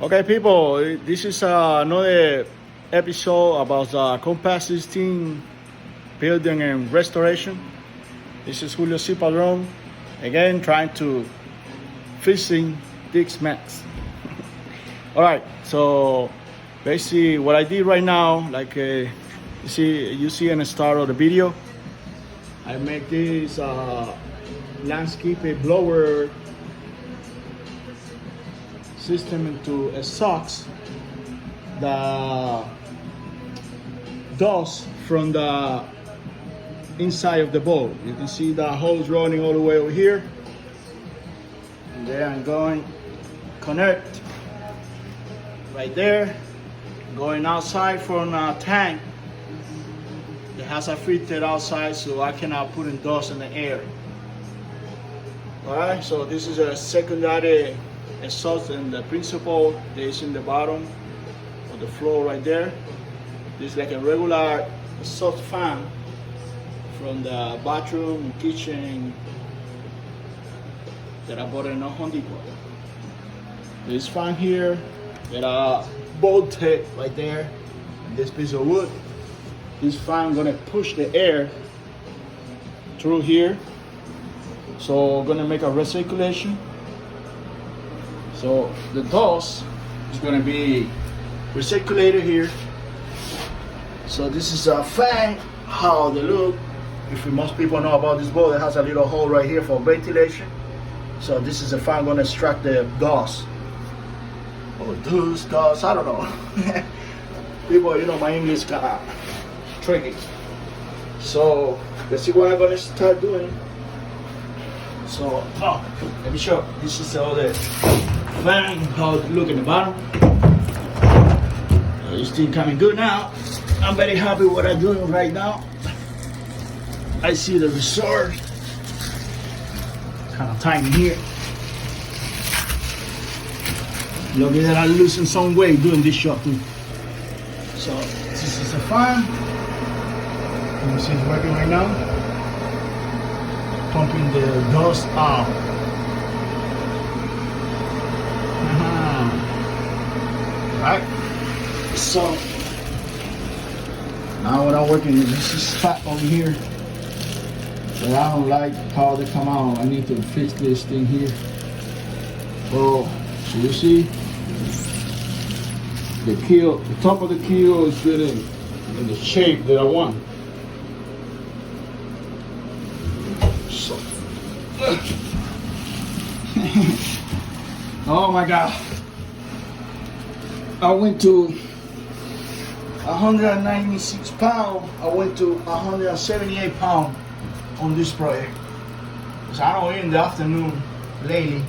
Okay, people, this is another episode about the Compac system building and restoration. This is Julio C. Padron, again trying to fixing this mess. All right, so basically what I did right now, like you see in the start of the video, I make this landscape blower system into a sucks the dust from the inside of the bowl. You can see the hose running all the way over here, and then I'm going connect right there, going outside from a tank that has a filter outside so I cannot put in dust in the air. Alright, so this is a secondary exhaust, and the principal that is in the bottom of the floor right there. This is like a regular exhaust fan from the bathroom and kitchen that I bought in a Home Depot. This fan here that I bolted right there, this piece of wood. This fan gonna push the air through here, so gonna make a recirculation. So the dust is going to be recirculated here. So this is a fan, how they look. If most people know about this bowl, it has a little hole right here for ventilation. So this is a fan going to extract the dust. Or dust, I don't know. People, you know, my English kind of tricky. So let's see what I'm going to start doing. So, let me show. This is all the fan, how it look in the bottom. It's still coming good now. I'm very happy with what I'm doing right now. I see the result. Kind of tiny here. Look at that, I'm losing some weight doing this shot too. So this is a fan. You can see it's working right now. Pumping the dust out. Right? So now what I'm working with, this is spot over here that I don't like how they come out. I need to fix this thing here. So you see the keel, the top of the keel is getting in the shape that I want. So oh my God, I went to 196 pounds. I went to 178 pounds on this project. So I don't eat in the afternoon lately,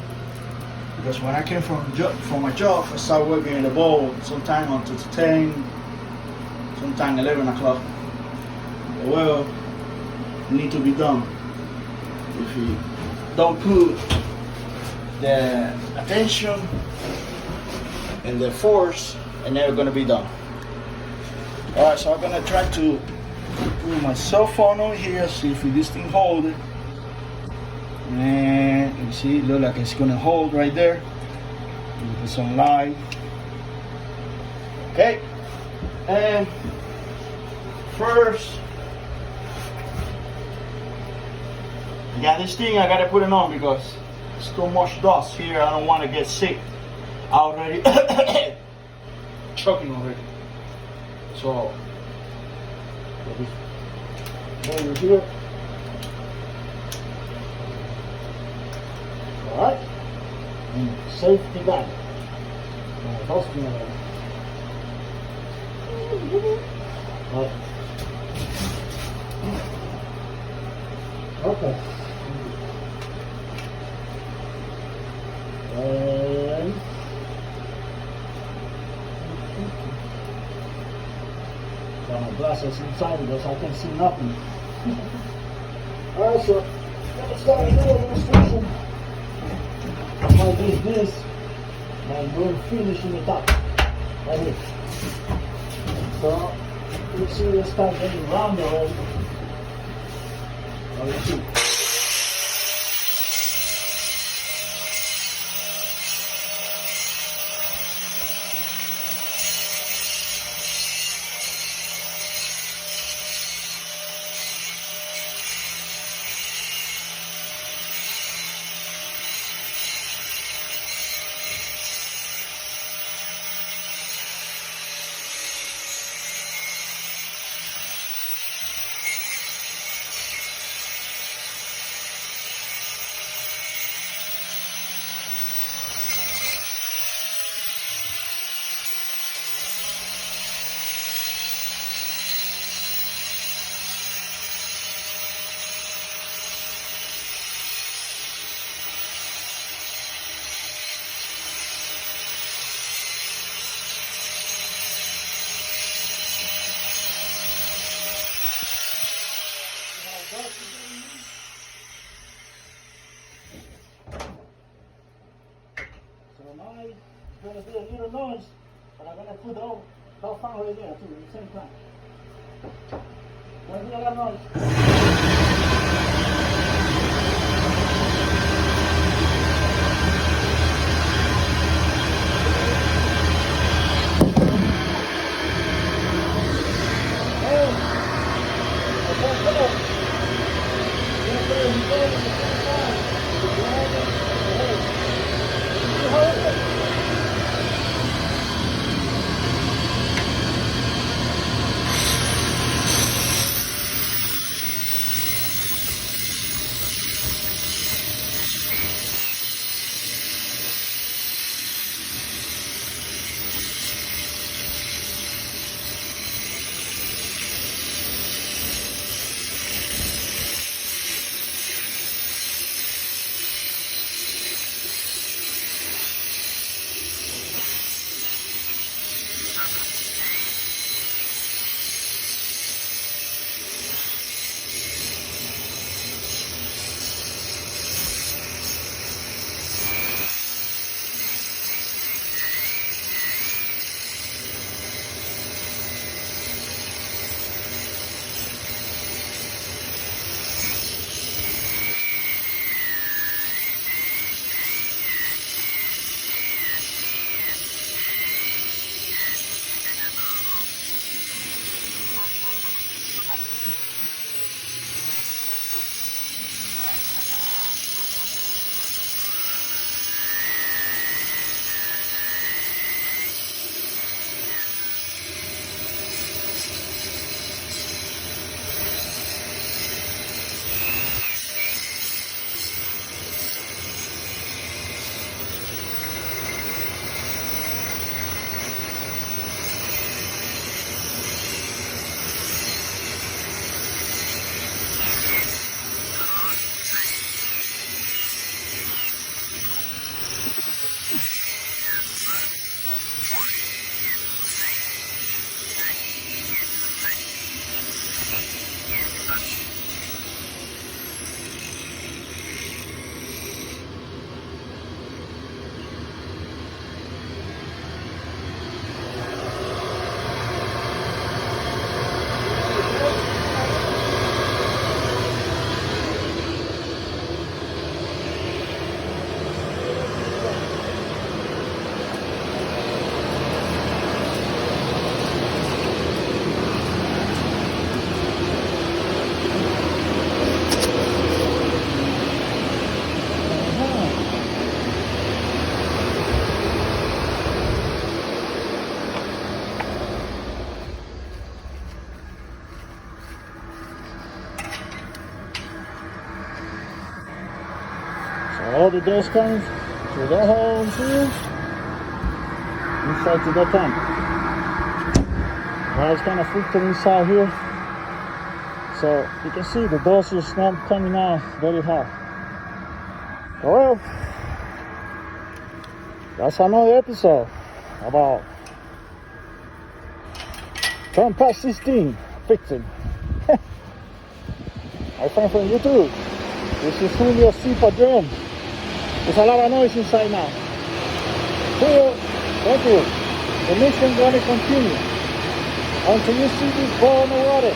because when I came from my job, I started working in the bowl sometime until 10, sometime 11 o'clock. Well, it need to be done. If you don't put the attention and the force, and never gonna be done. Alright, so I'm gonna try to put my cell phone over here, see if this thing hold it. And you see, it look like it's gonna hold right there. Put some light. Okay, and first, yeah, this thing I gotta put it on because it's too much dust here. I don't want to get sick. I already choking already. So over here. All right, and safety bag. Right. Okay. And got my glasses inside because I can't see nothing. Alright, so let's start the demonstration. I'm going to do this and we'll finish in the top. Right here. So you see, let's start getting around already. Let's see. gonna be a little noise, but I'm gonna put the whole fan right there too at the same time. Gonna be a lot of noise. All the dust comes through that hole here inside to the tank. Now it's kind of filtered inside here, so you can see the dust is not coming out very hot. Well, that's another episode about Compac 16 fixing. I found from YouTube. This is Julio Sipa drum. There's a lot of noise inside now. Cool. Thank you. The mission gonna continue until you see this ball in the water.